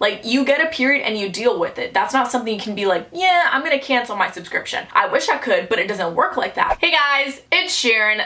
Like, you get a period and you deal with it. That's not something you can be like, yeah, I'm gonna cancel my subscription. I wish I could, but it doesn't work like that. Hey guys, it's Sharon.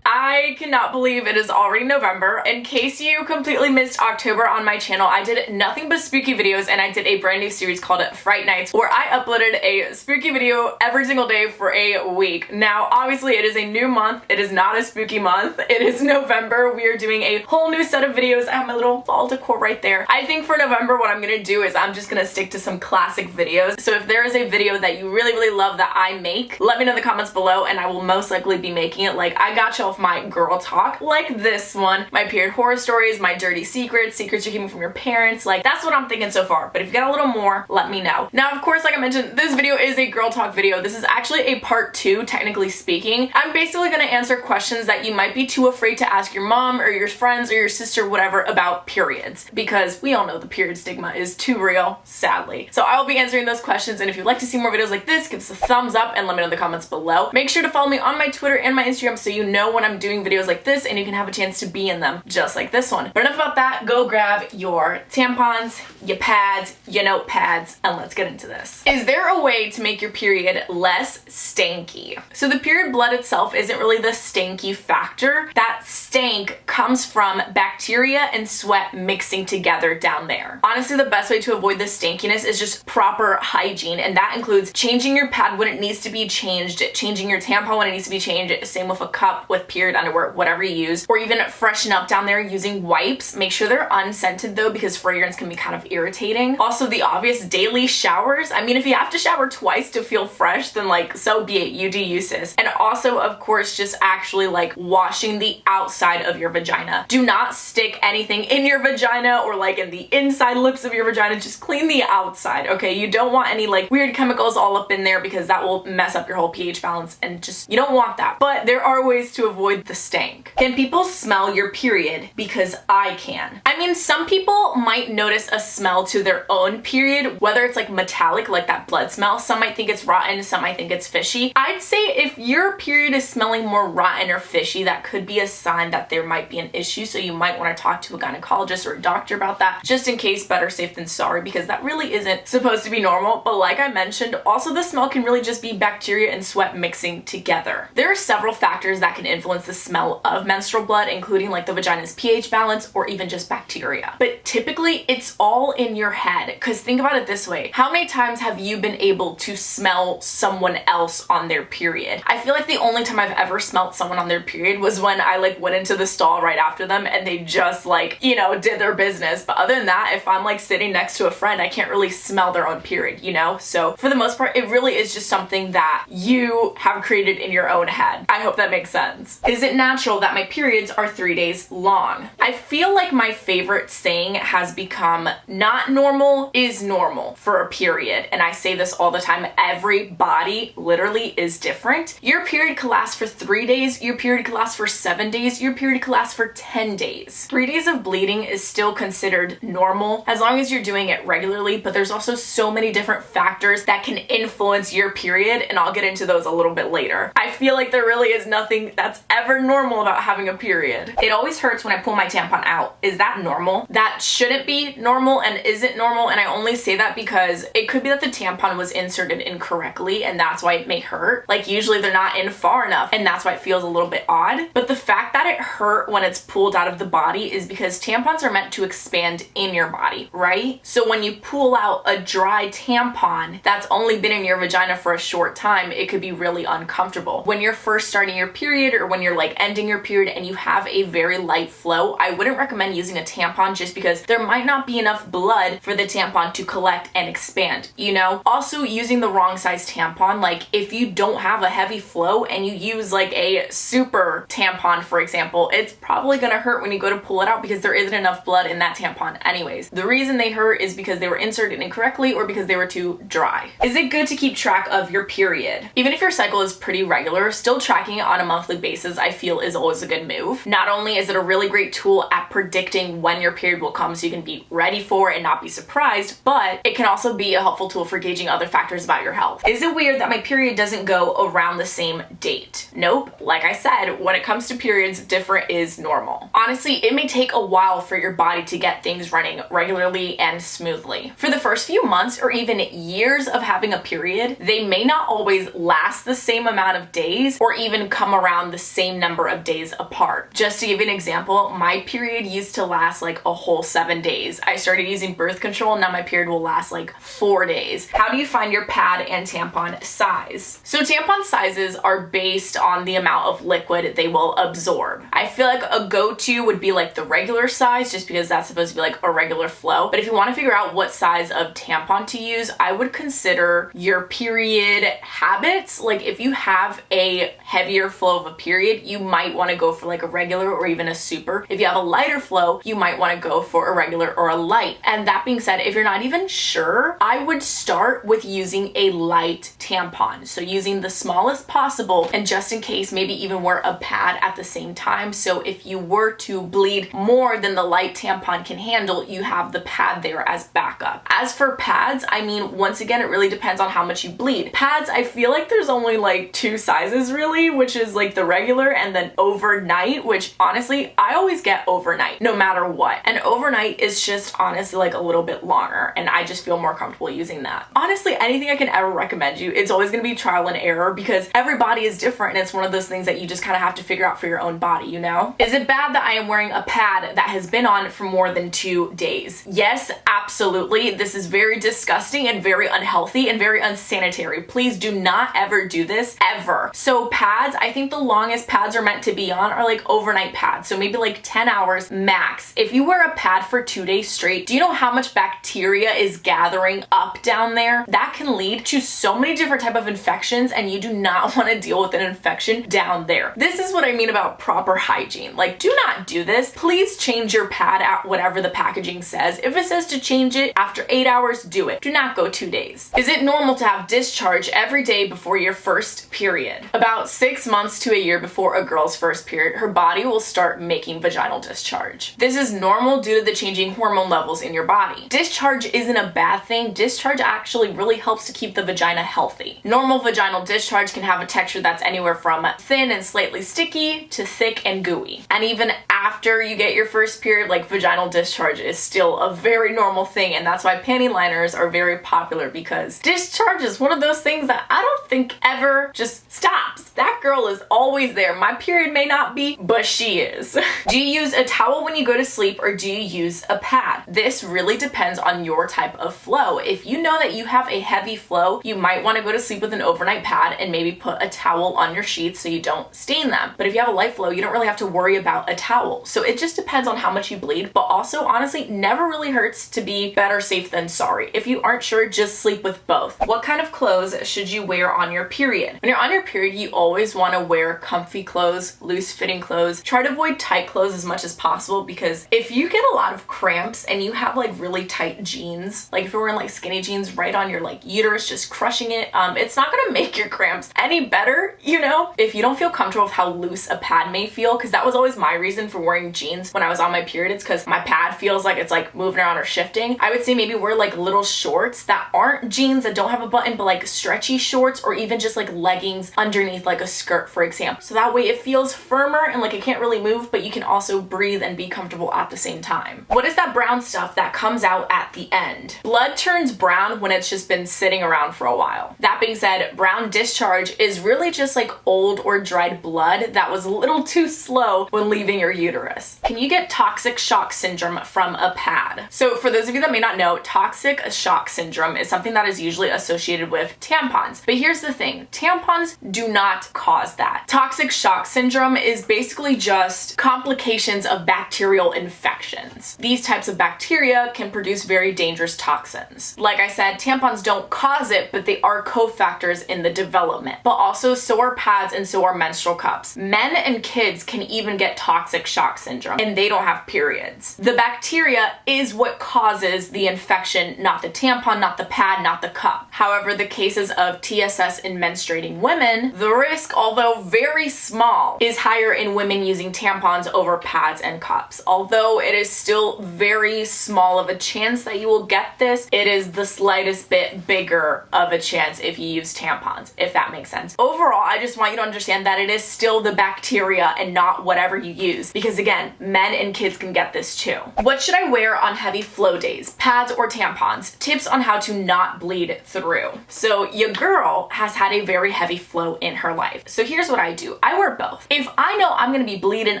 I cannot believe it is already November. In case you completely missed October on my channel, I did nothing but spooky videos, and I did a brand new series called Fright Nights where I uploaded a spooky video every single day for a week. Now, obviously it is a new month. It is not a spooky month. It is November. We are doing a whole new set of videos. I have my little fall decor right there. I think for November what I'm gonna do is I'm just gonna stick to some classic videos. So if there is a video that you really love that I make, let me know in the comments below and I will most likely be making it. Like, I got you off my girl talk like this one, my period horror stories, my dirty secrets you're keeping from your parents. Like, that's what I'm thinking so far, but if you got a little more, let me know. Now, of course, like I mentioned, this video is a girl talk video. This is actually a part 2, technically speaking. I'm basically gonna answer questions that you might be too afraid to ask your mom or your friends or your sister, whatever, about periods, because we all know the period stigma is too real, sadly. So I will be answering those questions, and if you'd like to see more videos like this, give us a thumbs up and let me know in the comments below. Make sure to follow me on my Twitter and my Instagram so you know when I'm doing videos like this and you can have a chance to be in them just like this one. But enough about that, go grab your tampons, your pads, your notepads, and let's get into this. Is there a way to make your period less stanky? So the period blood itself isn't really the stanky factor. That stank comes from bacteria and sweat mixing together down there. Honestly, the best way to avoid the stankiness is just proper hygiene, and that includes changing your pad when it needs to be changed, changing your tampon when it needs to be changed, same with a cup, with period underwear, whatever you use, or even freshen up down there using wipes. Make sure they're unscented though, because fragrance can be kind of irritating. Also, the obvious daily showers. I mean, if you have to shower twice to feel fresh, then like, so be it, you do use this. And also, of course, just actually like washing the outside of your vagina. Do not stick anything in your vagina or like in the inside lips of your vagina. Just clean the outside, okay? You don't want any like weird chemicals all up in there, because that will mess up your whole pH balance, and just, you don't want that. But there are ways to avoid the stank. Can people smell your period? Because I can. I mean, some people might notice a smell to their own period, whether it's like metallic, like that blood smell. Some might think it's rotten, some might think it's fishy. I'd say if your period is smelling more rotten or fishy, that could be a sign that there might be an issue, so you might want to talk to a gynecologist or a doctor about that, just in case. Better safe than sorry, because that really isn't supposed to be normal. But like I mentioned, also the smell can really just be bacteria and sweat mixing together. There are several factors that can influence the smell of menstrual blood, including like the vagina's pH balance or even just bacteria. But typically it's all in your head, because think about it this way. How many times have you been able to smell someone else on their period? I feel like the only time I've ever smelled someone on their period was when I like went into the stall right after them and they just like, you know, did their business. But other than that, if I'm like sitting next to a friend, I can't really smell their own period, you know? So for the most part, it really is just something that you have created in your own head. I hope that makes sense. Is it natural that my periods are 3 days long? I feel like my favorite saying has become, not normal is normal for a period. And I say this all the time. Every body literally is different. Your period could last for 3 days. Your period could last for 7 days. Your period could last for 10 days. 3 days of bleeding is still considered normal as long as you're doing it regularly, but there's also so many different factors that can influence your period, and I'll get into those a little bit later. I feel like there really is nothing that's ever normal about having a period. It always hurts when I pull my tampon out. Is that normal? That shouldn't be normal and isn't normal, and I only say that because it could be that the tampon was inserted incorrectly and that's why it may hurt. Like, usually they're not in far enough and that's why it feels a little bit odd. But the fact that it hurt when it's pulled out of the body is because tampons are meant to expand in your body, right? So when you pull out a dry tampon that's only been in your vagina for a short time, it could be really uncomfortable. When you're first starting your period, or when you're like ending your period and you have a very light flow, I wouldn't recommend using a tampon, just because there might not be enough blood for the tampon to collect and expand, you know? Also, using the wrong size tampon, like if you don't have a heavy flow and you use like a super tampon, for example, it's probably gonna hurt when you go to pull it out, because there isn't enough blood in that tampon anyways. The reason they hurt is because they were inserted incorrectly or because they were too dry. Is it good to keep track of your period? Even if your cycle is pretty regular, still tracking it on a monthly basis I feel is always a good move. Not only is it a really great tool at predicting when your period will come so you can be ready for it and not be surprised, but it can also be a helpful tool for gauging other factors about your health. Is it weird that my period doesn't go around the same date? Nope. Like I said, when it comes to periods, different is normal. Honestly, it may take a while for your body to get things running regularly and smoothly. For the first few months or even years of having a period, they may not always last the same amount of days or even come around the same number of days apart. Just to give you an example, my period used to last like a whole 7 days. I started using birth control, now my period will last like 4 days. How do you find your pad and tampon size? So tampon sizes are based on the amount of liquid they will absorb. I feel like a go-to would be like the regular size, just because that's supposed to be like a regular flow. But if you want to figure out what size of tampon to use, I would consider your period habits. Like if you have a heavier flow of a period, you might want to go for like a regular or even a super. If you have a lighter flow, you might want to go for a regular or a light. And that being said, if you're not even sure, I would start with using a light tampon. So using the smallest possible, and just in case, maybe even wear a pad at the same time. So if you were to bleed more than the light tampon can handle, you have the pad there as backup. As for pads, I mean, once again, it really depends on how much you bleed. Pads, I feel like there's only like 2 sizes really, which is like the regular and then overnight, which honestly, I always get overnight no matter what. And overnight is just honestly like a little bit longer, and I just feel more comfortable using that. Honestly, anything I can ever recommend you, it's always gonna be trial and error because every body is different, and it's one of those things that you just kind of have to figure out for your own body, you know? Is it bad that I am wearing a pad that has been on for more than 2 days? Yes, absolutely. This is very disgusting and very unhealthy and very unsanitary. Please do not ever do this, ever. So pads, I think the longest pads are meant to be on are like overnight pads. So maybe like 10 hours max. If you wear a pad for 2 days straight, do you know how much bacteria is gathering up down there? That can lead to so many different type of infections, and you do not want to deal with an infection down there. This is what I mean about proper hygiene. Like, do not do this. Please change your pad at whatever the packaging says. If it says to change it after 8 hours, do it. Do not go 2 days. Is it normal to have discharge every day before your first period? About 6 months to a year before a girl's first period, her body will start making vaginal discharge. This is normal due to the changing hormone levels in your body. Discharge isn't a bad thing. Discharge actually really helps to keep the vagina healthy. Normal vaginal discharge can have a texture that's anywhere from thin and slightly sticky to thick and gooey. And even after you get your first period, like vaginal discharge is still a very normal thing, and that's why panty liners are very popular, because discharge is one of those things that I don't think ever just stops. That girl is always there. My period may not be, but she is. Do you use a towel when you go to sleep, or do you use a pad? This really depends on your type of flow. If you know that you have a heavy flow, you might want to go to sleep with an overnight pad and maybe put a towel on your sheets so you don't stain them. But if you have a light flow, you don't really have to worry about a towel. So it just depends on how much you bleed, but also honestly, never really hurts to be better safe than sorry. If you aren't sure, just sleep with both. What kind of clothes should you wear on your period? When you're on your period, you always want to wear comfy clothes, loose fitting clothes. Try to avoid tight clothes as much as possible, because if you get a lot of cramps and you have like really tight jeans, like if you're wearing like skinny jeans right on your like uterus, just crushing it, it's not gonna make your cramps any better, you know? If you don't feel comfortable with how loose a pad may feel, because that was always my reason for wearing jeans when I was on my period, it's because my pad feels like it's like moving around or shifting. I would say maybe wear like little shorts that aren't jeans, that don't have a button, but like stretchy shorts, or even just like leggings underneath like a skirt, for example. So that way it feels firmer and like it can't really move, but you can also breathe and be comfortable at the same time. What is that brown stuff that comes out at the end? Blood turns brown when it's just been sitting around for a while. That being said, brown discharge is really just like old or dried blood that was a little too slow when leaving your uterus. Can you get toxic shock syndrome from a pad? So for those of you that may not know, toxic shock syndrome is something that is usually associated with tampons. But here's the thing, tampons do not cause that. Toxic shock syndrome is basically just complications of bacterial infections. These types of bacteria can produce very dangerous toxins. Like I said, tampons don't cause it, but they are cofactors in the development. But also, so are pads and so are menstrual cups. Men and kids can even get toxic shock syndrome, and they don't have periods. The bacteria is what causes the infection, not the tampon, not the pad, not the cup. However, the cases of TSS in menstruating women, the risk, although very small, is higher in women using tampons over pads and cups. Although it is still very small of a chance that you will get this, it is the slightest bit bigger of a chance if you use tampons, if that makes sense. Overall, I just want you to understand that it is still the bacteria and not not whatever you use, because again, men and kids can get this too. What should I wear on heavy flow days? Pads or tampons? Tips on how to not bleed through. So your girl has had a very heavy flow in her life. So here's what I do. I wear both. If I know I'm gonna be bleeding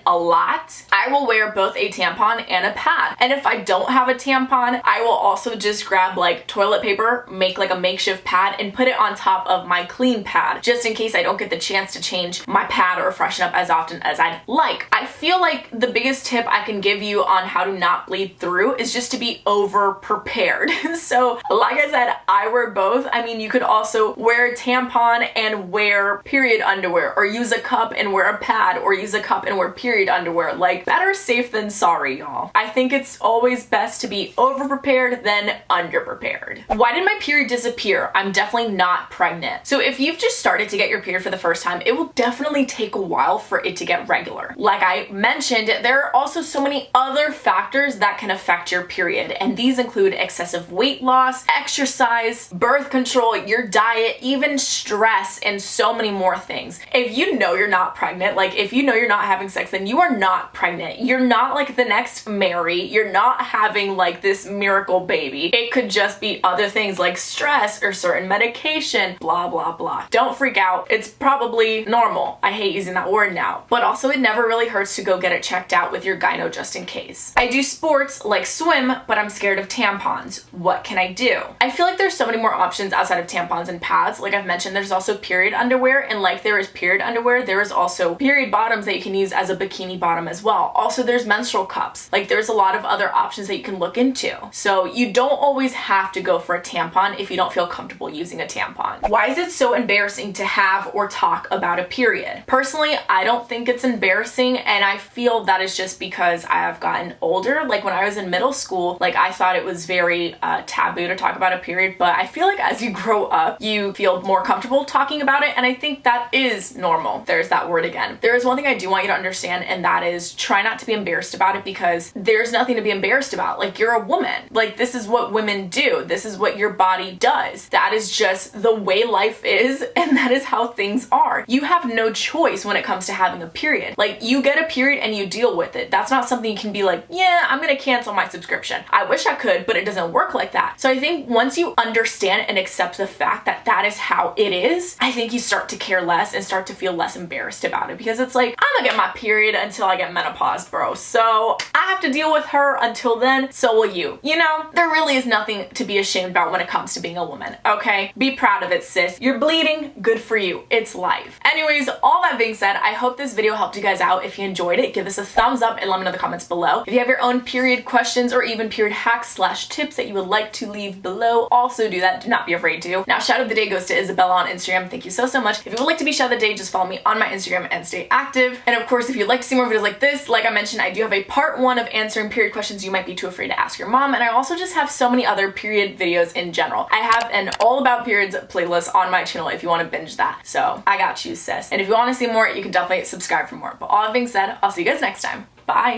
a lot, I will wear both a tampon and a pad. And if I don't have a tampon, I will also just grab like toilet paper, make like a makeshift pad, and put it on top of my clean pad, just in case I don't get the chance to change my pad or freshen up as often as I'd like. I feel like the biggest tip I can give you on how to not bleed through is just to be over prepared. So like I said, I wear both. I mean, you could also wear a tampon and wear period underwear, or use a cup and wear a pad, or use a cup and wear period underwear. Like, better safe than sorry, y'all. I think it's always best to be over prepared than under prepared. Why did my period disappear? I'm definitely not pregnant. So if you've just started to get your period for the first time, it will definitely take a while for it to get regular. Like I mentioned, there are also so many other factors that can affect your period, and these include excessive weight loss, exercise, birth control, your diet, even stress, and so many more things. If you know you're not pregnant, like if you know you're not having sex, then you are not pregnant. You're not like the next Mary. You're not having like this miracle baby. It could just be other things like stress or certain medication, blah, blah, blah. Don't freak out. It's probably normal. I hate using that word now, but also it never really hurts to go get it checked out with your gyno just in case. I do sports like swim, but I'm scared of tampons. What can I do? I feel like there's so many more options outside of tampons and pads. Like I've mentioned, there's also period underwear, and like there is period underwear, there is also period bottoms that you can use as a bikini bottom as well. Also, there's menstrual cups. Like there's a lot of other options that you can look into. So you don't always have to go for a tampon if you don't feel comfortable using a tampon. Why is it so embarrassing to have or talk about a period? Personally, I don't think it's embarrassing, and I feel that is just because I have gotten older. Like when I was in middle school, like I thought it was very taboo to talk about a period, but I feel like as you grow up, you feel more comfortable talking about it, and I think that is normal. There's that word again. There is one thing I do want you to understand, and that is try not to be embarrassed about it, because there's nothing to be embarrassed about. Like, you're a woman. Like, this is what women do. This is what your body does. That is just the way life is, and that is how things are. You have no choice when it comes to having a period. Like, you get a period and you deal with it. That's not something you can be like, yeah, I'm gonna cancel my subscription. I wish I could, but it doesn't work like that. So I think once you understand and accept the fact that that is how it is, I think you start to care less and start to feel less embarrassed about it, because it's like, I'm gonna get my period until I get menopause, bro. So I have to deal with her until then, so will you. You know, there really is nothing to be ashamed about when it comes to being a woman, okay? Be proud of it, sis. You're bleeding, good for you. It's life. Anyways, all that being said, I hope this video helped you guys out. If you enjoyed it, give us a thumbs up and let me know in the comments below. If you have your own period questions or even period hacks / tips that you would like to leave below, also do that. Do not be afraid to. Now, shout out of the day goes to Isabella on Instagram. Thank you so much. If you would like to be shout out of the day, just follow me on my Instagram and stay active. And of course, if you'd like to see more videos like this, like I mentioned, I do have a part 1 of answering period questions you might be too afraid to ask your mom, and I also just have so many other period videos in general. I have an all about periods playlist on my channel if you want to binge that. So I got you, sis. And if you want to see more, you can definitely subscribe for more. But all that being said, I'll see you guys next time. Bye.